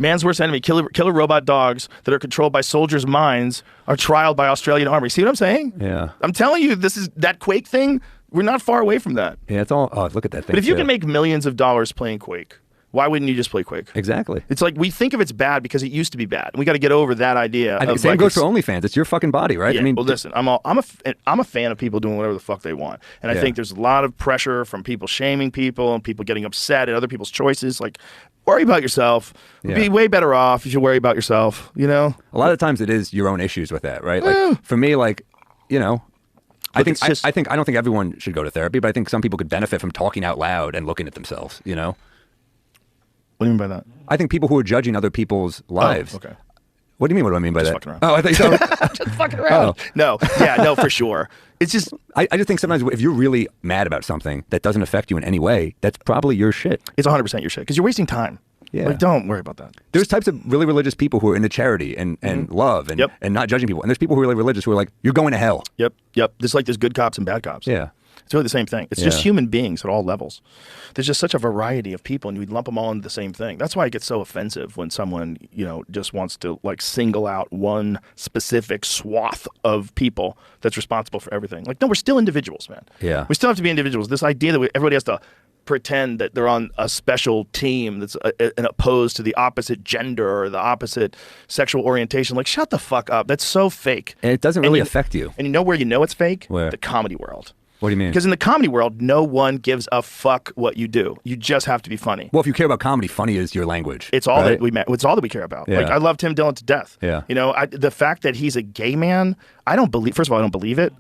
Man's worst enemy, killer robot dogs that are controlled by soldiers' minds are trialed by Australian army. See what I'm saying? Yeah. I'm telling you, this is that Quake thing. We're not far away from that. Yeah, it's all. Oh, look at that thing. But if you can make millions of dollars playing Quake, why wouldn't you just play Quake? Exactly. It's like we think of it's bad because it used to be bad. We got to get over that idea. Same goes for OnlyFans. It's your fucking body, right? Yeah, I mean, well, listen, I'm a fan of people doing whatever the fuck they want, and I think there's a lot of pressure from people shaming people and people getting upset at other people's choices. Like, worry about yourself. You'd be way better off if you worry about yourself. You know. A lot of times it is your own issues with that, right? Like for me, like I don't think everyone should go to therapy, but I think some people could benefit from talking out loud and looking at themselves. You know. What do you mean by that? I think people who are judging other people's lives. Oh, okay. What do you mean? What do I mean by just that? Fucking around. Oh, I think so. Just fucking around. Oh. No, for sure. It's just I just think sometimes if you're really mad about something that doesn't affect you in any way, that's probably your shit. It's 100% your shit because you're wasting time. Yeah. Like, don't worry about that. There's types of really religious people who are into charity and love and not judging people. And there's people who are really religious who are like, you're going to hell. Yep. There's good cops and bad cops. Yeah. It's really the same thing. It's just human beings at all levels. There's just such a variety of people, and you lump them all into the same thing. That's why it gets so offensive when someone, just wants to like single out one specific swath of people that's responsible for everything. Like, no, we're still individuals, man. Yeah. We still have to be individuals. This idea that everybody has to pretend that they're on a special team that's opposed to the opposite gender or the opposite sexual orientation. Like, shut the fuck up. That's so fake. And it doesn't really affect you. And you know where you know it's fake? Where? The comedy world. What do you mean? Because in the comedy world, no one gives a fuck what you do. You just have to be funny. Well, if you care about comedy, funny is your language. It's all it's all that we care about. Yeah. Like, I love Tim Dillon to death. Yeah. The fact that he's a gay man, first of all, I don't believe it.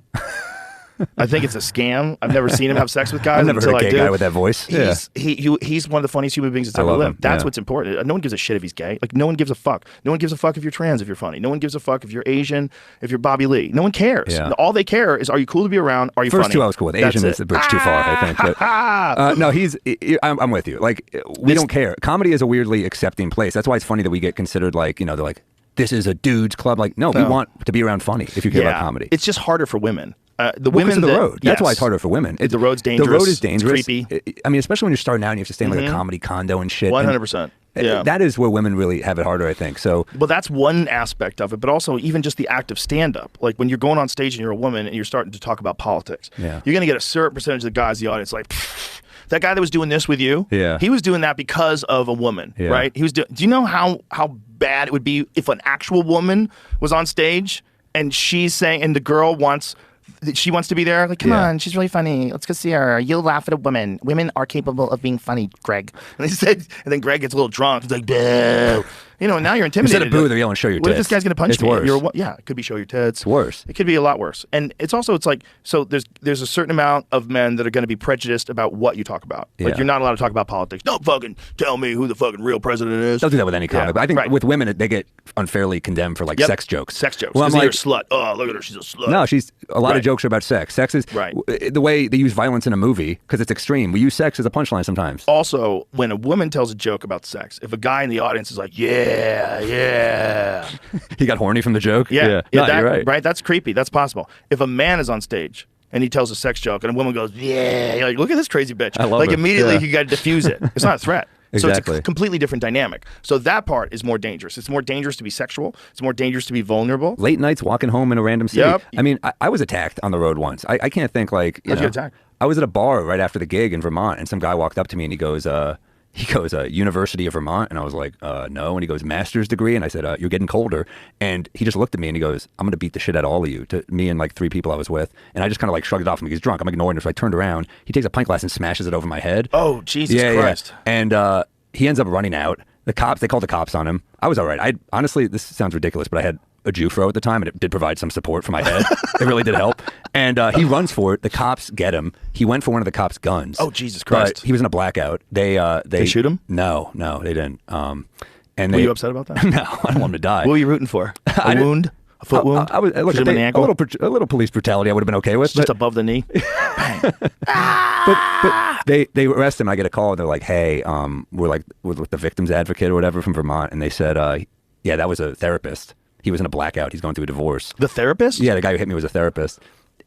I think it's a scam. I've never seen him have sex with guys. I've never heard a gay guy with that voice. He's one of the funniest human beings that's ever lived. That's what's important. No one gives a shit if he's gay. Like, no one gives a fuck. No one gives a fuck if you're trans, if you're funny. No one gives a fuck if you're Asian, if you're Bobby Lee. No one cares. Yeah. All they care is, are you cool to be around? Are you funny? First two I was cool with. Asian is a bridge too far, I think. But, no, I'm with you. Like, we don't care. Comedy is a weirdly accepting place. That's why it's funny that we get considered like, they're like, this is a dude's club. Like, no, we want to be around funny if you care about comedy. It's just harder for women. Women of the road. That's why it's harder for women. The road's dangerous. The road is dangerous. It's creepy. I mean, especially when you're starting out and you have to stay in like a comedy condo and shit. 100%. Yeah. That is where women really have it harder, I think. So, well, that's one aspect of it, but also even just the act of stand-up. Like, when you're going on stage and you're a woman and you're starting to talk about politics, you're going to get a certain percentage of the guys in the audience like, that guy that was doing this with you, he was doing that because of a woman, right? Do you know how bad it would be if an actual woman was on stage and she's saying, and the girl wants to be there? Like, come on, she's really funny. Let's go see her. You'll laugh at a woman. Women are capable of being funny, Greg. And then Greg gets a little drunk. He's like, boo. Now you're intimidated. Instead of boo, they're yelling, show your tits. What if this guy's going to punch it's me? Worse. It could be show your tits. It's worse. It could be a lot worse. And it's like, so there's a certain amount of men that are going to be prejudiced about what you talk about. Like, you're not allowed to talk about politics. Don't fucking tell me who the fucking real president is. They'll do that with any comic. But I think with women, they get unfairly condemned for like sex jokes. Sex jokes. Well, I'm like, you're a slut. Oh, look at her. She's a slut. No, a lot of jokes are about sex. Sex is the way they use violence in a movie because it's extreme. We use sex as a punchline sometimes. Also, when a woman tells a joke about sex, if a guy in the audience is like, yeah, he got horny from the joke. Yeah, no, you're right. Right, that's creepy. That's possible. If a man is on stage and he tells a sex joke and a woman goes, yeah, you're like, look at this crazy bitch. I love it. Immediately you got to diffuse it. It's not a threat. Exactly. So it's a completely different dynamic. So that part is more dangerous. It's more dangerous to be sexual. It's more dangerous to be vulnerable. Late nights walking home in a random city. Yep. I mean, I was attacked on the road once. I can't think like, How'd you get attacked? I was at a bar right after the gig in Vermont and some guy walked up to me and he goes, University of Vermont? And I was like, no. And he goes, master's degree? And I said, you're getting colder. And he just looked at me and he goes, I'm going to beat the shit out of all of you, to me and like 3 people I was with. And I just kind of like shrugged it off. He's drunk. I'm ignoring him. So I turned around. He takes a pint glass and smashes it over my head. Oh, Jesus Christ. Yeah. And he ends up running out. They called the cops on him. I was all right. Honestly, this sounds ridiculous, but I had a Jufro at the time, and it did provide some support for my head. It really did help. And he runs for it. The cops get him. He went for one of the cops' guns. Oh, Jesus Christ. But he was in a blackout. They shoot him? No, they didn't. And were you upset about that? No, I don't want him to die. What were you rooting for? A wound? A foot wound? I was, look, a little police brutality I would have been okay with. Just above the knee? but they arrest him. I get a call. And they're like, hey, we're with the victim's advocate or whatever from Vermont. And they said, yeah, that was a therapist. He was in a blackout. He's going through a divorce. The therapist? Yeah, the guy who hit me was a therapist.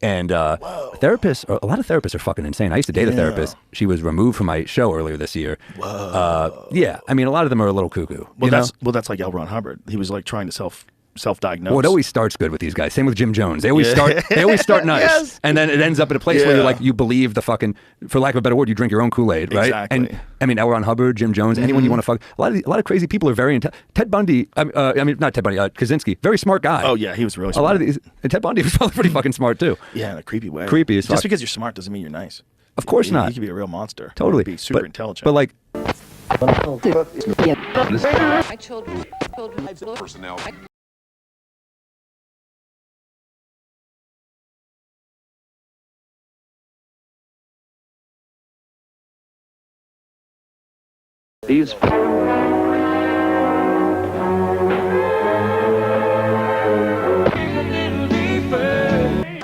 And therapists, a lot of therapists are fucking insane. I used to date a therapist. She was removed from my show earlier this year. Yeah, I mean, a lot of them are a little cuckoo. Well, that's like L. Ron Hubbard. He was like trying to self-diagnose. Well, it always starts good with these guys. Same with Jim Jones. They always start nice, yes. And then it ends up in a place where you're like, you believe the fucking, for lack of a better word, you drink your own Kool-Aid, right? Exactly. And I mean, L. Ron Hubbard, Jim Jones, anyone you want to fuck. A lot of crazy people are very Ted Bundy. I mean, not Ted Bundy. Kaczynski, very smart guy. Oh yeah, he was really smart. A lot of these, and Ted Bundy was probably pretty fucking smart too. Yeah, in a creepy way. Creepy as fuck. Just because you're smart doesn't mean you're nice. Of course not. You could be a real monster. Totally. You could be super intelligent. But like. My children personnel. These